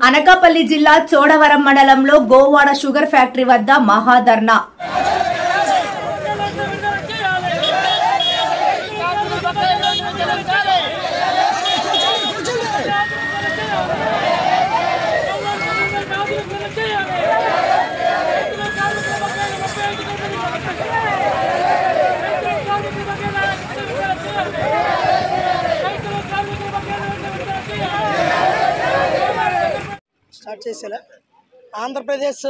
అనకాపల్లి జిల్లా చోడవరం మండలంలో Govada sugar factory వద్ద మహాధర్నా. స్టార్ట్ చేసేలా ఆంధ్రప్రదేశ్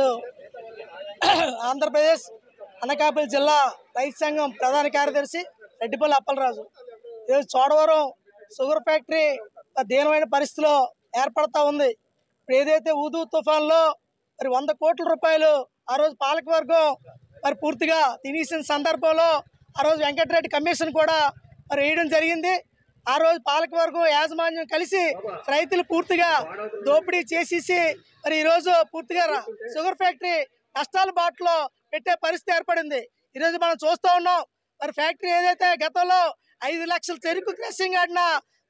అనకాపల్లి జిల్లా రైతు సంఘం ప్రధాన కార్యదర్శి రెడ్డిపల్లి అప్పలరాజు. ఈరోజు చోడవరం షుగర్ ఫ్యాక్టరీ దీనమైన పరిస్థితిలో ఏర్పడతా ఉంది. ఇప్పుడు ఏదైతే ఊదు తుఫాన్లో మరి 100 కోట్ల రూపాయలు ఆ రోజు పాలకవర్గం మరి పూర్తిగా తినేసిన సందర్భంలో ఆ రోజు వెంకటరెడ్డి కమిషన్ కూడా మరి వేయడం జరిగింది. ఆ రోజు పాలకవర్గం యాజమాన్యం కలిసి రైతులు పూర్తిగా దోపిడీ చేసేసి మరి ఈరోజు పూర్తిగా షుగర్ ఫ్యాక్టరీ నష్టాల బాటలో పెట్టే పరిస్థితి ఏర్పడింది. ఈరోజు మనం చూస్తూ ఉన్నాం. మరి ఫ్యాక్టరీ ఏదైతే గతంలో 5 లక్షల చెరుకు క్రషింగ్ ఆడిన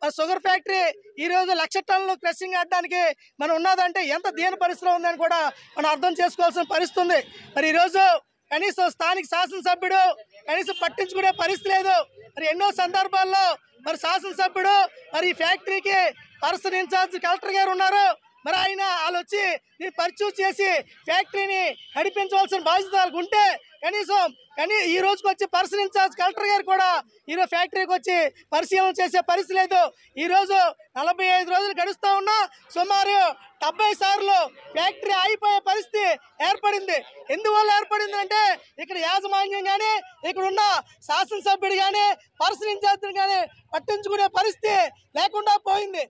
మరి షుగర్ ఫ్యాక్టరీ ఈరోజు 1,00,000 టన్నులు క్రషింగ్ ఆడడానికి మనం ఉన్నదంటే ఎంత దీన పరిస్థితిలో ఉందని కూడా మనం అర్థం చేసుకోవాల్సిన పరిస్థితి ఉంది. మరి ఈరోజు కనీసం స్థానిక శాసనసభ్యుడు కనీసం పట్టించుకునే పరిస్థితి లేదు. మరి ఎన్నో సందర్భాల్లో మరి శాసనసభ్యుడు మరి ఈ ఫ్యాక్టరీకి పర్సనల్ ఇన్ఛార్జ్ కలెక్టర్ గారు ఉన్నారు. మరి వాళ్ళు వచ్చి దీన్ని పరిచయం చేసి ఫ్యాక్టరీని నడిపించవలసిన బాధ్యతలు ఉంటే కనీసం ఈ రోజుకి వచ్చి పర్సనల్ ఇన్ఛార్జ్ కలెక్టర్ గారు కూడా ఈరోజు ఫ్యాక్టరీకి వచ్చి పరిశీలన చేసే పరిస్థితి లేదు. ఈరోజు 45 రోజులు గడుస్తూ ఉన్నా సుమారు 70 సార్లు ఫ్యాక్టరీ ఆగిపోయే పరిస్థితి ఏర్పడింది. ఎందువల్ల ఏర్పడింది అంటే ఇక్కడ యాజమాన్యం కానీ ఇక్కడ ఉన్న శాసనసభ్యుడు కానీ పర్సనల్ ఇన్ఛార్జ్ కానీ పట్టించుకునే పరిస్థితి లేకుండా పోయింది.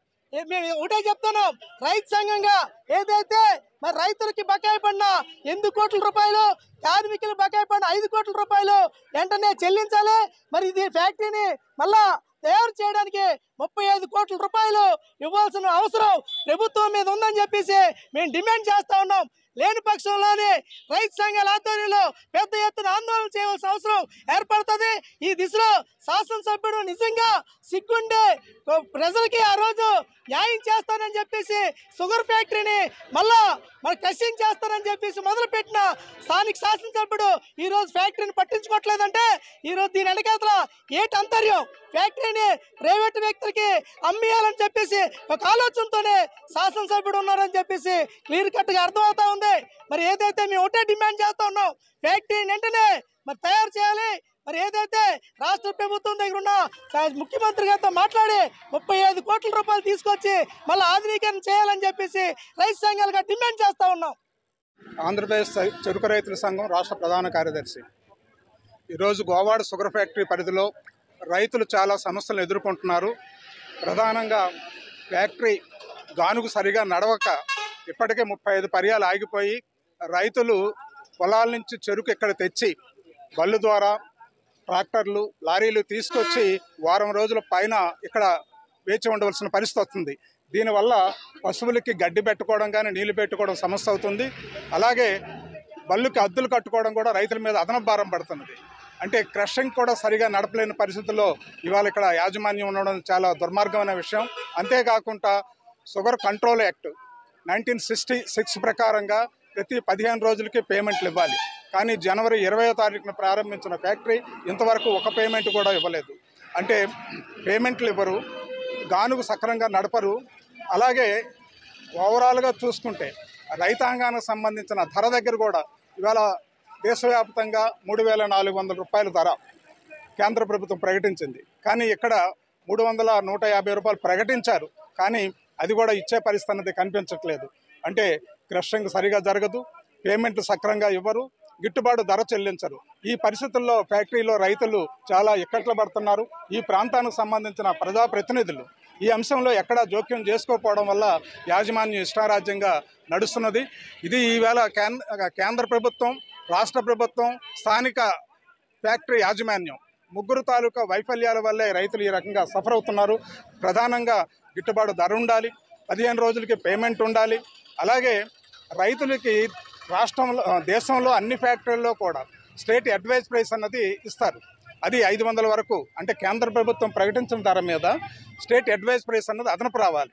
మేము ఒకటే చెప్తున్నాం, రైతు సంఘంగా ఏదైతే మరి రైతులకి బకాయి పడిన 8 కోట్ల రూపాయలు, కార్మికులు బకాయి పడిన 5 కోట్ల రూపాయలు వెంటనే చెల్లించాలి. మరి ఇది ఫ్యాక్టరీని మళ్ళా తయారు చేయడానికి 35 కోట్ల రూపాయలు ఇవ్వాల్సిన అవసరం ప్రభుత్వం మీద ఉందని చెప్పేసి మేము డిమాండ్ చేస్తూ ఉన్నాం. లేని పక్షంలోనే రైతు సంఘాల ఆధ్వర్యంలో పెద్ద ఎత్తున ఆందోళన చేయవలసిన అవసరం ఏర్పడుతుంది. ఈ దిశలో శాసనసభ్యుడు నిజంగా సిగ్గుండే ప్రజలకి ఆ రోజు న్యాయం చేస్తానని చెప్పేసి షుగర్ ఫ్యాక్టరీని మళ్ళా మన క్రషింగ్ చేస్తానని చెప్పేసి మొదలుపెట్టిన స్థానిక శాసనసభ్యుడు ఈరోజు ఫ్యాక్టరీని పట్టించుకోవట్లేదంటే ఈరోజు దీని వెనకాతల ఏటి అంతర్యం, ఫ్యాక్టరీని ప్రైవేటు వ్యక్తులకి అమ్మేయాలని చెప్పేసి ఒక ఆలోచనతోనే శాసనసభ్యుడు ఉన్నారని చెప్పేసి క్లియర్ కట్గా అర్థమవుతా ఉంది. మరి ఏదైతే మేము ఒకటే డిమాండ్ చేస్తా ఉన్నాం, ఫ్యాక్టరీని వెంటనే మరి తయారు చేయాలి. మరి ఏదైతే రాష్ట్ర ప్రభుత్వం దగ్గర ఉన్న ముఖ్యమంత్రి గారితో మాట్లాడి 35 కోట్ల రూపాయలు తీసుకొచ్చి మళ్ళీ ఆధునీకరణ చేయాలని చెప్పేసి రైతు సంఘాలుగా డిమాండ్ చేస్తూ ఉన్నాం. ఆంధ్రప్రదేశ్ చెరుకు రైతుల సంఘం రాష్ట్ర ప్రధాన కార్యదర్శి. ఈరోజు గోవాడ షుగర్ ఫ్యాక్టరీ పరిధిలో రైతులు చాలా సమస్యలు ఎదుర్కొంటున్నారు. ప్రధానంగా ఫ్యాక్టరీ గానుగు సరిగా నడవక ఇప్పటికే 35 పర్యాలు ఆగిపోయి రైతులు పొలాల నుంచి చెరుకు ఇక్కడ తెచ్చి బళ్ళు ద్వారా ట్రాక్టర్లు లారీలు తీసుకొచ్చి వారం రోజుల పైన ఇక్కడ వేచి ఉండవలసిన పరిస్థితి వస్తుంది. దీనివల్ల పశువులకి గడ్డి పెట్టుకోవడం కానీ నీళ్లు పెట్టుకోవడం సమస్య అవుతుంది. అలాగే బళ్ళుకి అద్దులు కట్టుకోవడం కూడా రైతుల మీద అదనపు భారం పడుతున్నది. అంటే క్రషింగ్ కూడా సరిగా నడపలేని పరిస్థితుల్లో ఇవాళ ఇక్కడ యాజమాన్యం ఉండడం చాలా దుర్మార్గమైన విషయం. అంతేకాకుండా షుగర్ కంట్రోల్ యాక్ట్ 1966 ప్రకారంగా ప్రతి 15 రోజులకి పేమెంట్లు ఇవ్వాలి. కానీ జనవరి 20వ తారీఖున ప్రారంభించిన ఫ్యాక్టరీ ఇంతవరకు ఒక పేమెంట్ కూడా ఇవ్వలేదు. అంటే పేమెంట్లు ఇవ్వరు, గానుగు సక్రమంగా నడపరు. అలాగే ఓవరాల్గా చూసుకుంటే రైతాంగానికి సంబంధించిన ధర దగ్గర కూడా ఇవాళ దేశవ్యాప్తంగా 3,400 రూపాయల ధర కేంద్ర ప్రభుత్వం ప్రకటించింది. కానీ ఇక్కడ 300-150 రూపాయలు ప్రకటించారు. కానీ అది కూడా ఇచ్చే పరిస్థితి అనేది కనిపించట్లేదు. అంటే క్రషింగ్ సరిగా జరగదు, పేమెంట్లు సక్రమంగా ఇవ్వరు, గిట్టుబాటు ధర చెల్లించరు. ఈ పరిస్థితుల్లో ఫ్యాక్టరీలో రైతులు చాలా ఇక్కట్లు పడుతున్నారు. ఈ ప్రాంతానికి సంబంధించిన ప్రజాప్రతినిధులు ఈ అంశంలో ఎక్కడా జోక్యం చేసుకోకపోవడం వల్ల యాజమాన్యం ఇష్టారాజ్యంగా నడుస్తున్నది. ఇది ఈవేళ కేంద్ర ప్రభుత్వం, రాష్ట్ర ప్రభుత్వం, స్థానిక ఫ్యాక్టరీ యాజమాన్యం ముగ్గురు తాలూకా వైఫల్యాల వల్లే రైతులు ఈ రకంగా సఫర్ అవుతున్నారు. ప్రధానంగా గిట్టుబాటు ధర ఉండాలి, 15 రోజులకి పేమెంట్ ఉండాలి. అలాగే రైతులకి రాష్ట్రంలో దేశంలో అన్ని ఫ్యాక్టరీల్లో కూడా స్టేట్ అడ్వైజ్ ప్రైస్ అన్నది ఇస్తారు. అది 500 వరకు, అంటే కేంద్ర ప్రభుత్వం ప్రకటించిన ధర మీద స్టేట్ అడ్వైజ్ ప్రైస్ అన్నది అదనపు రావాలి.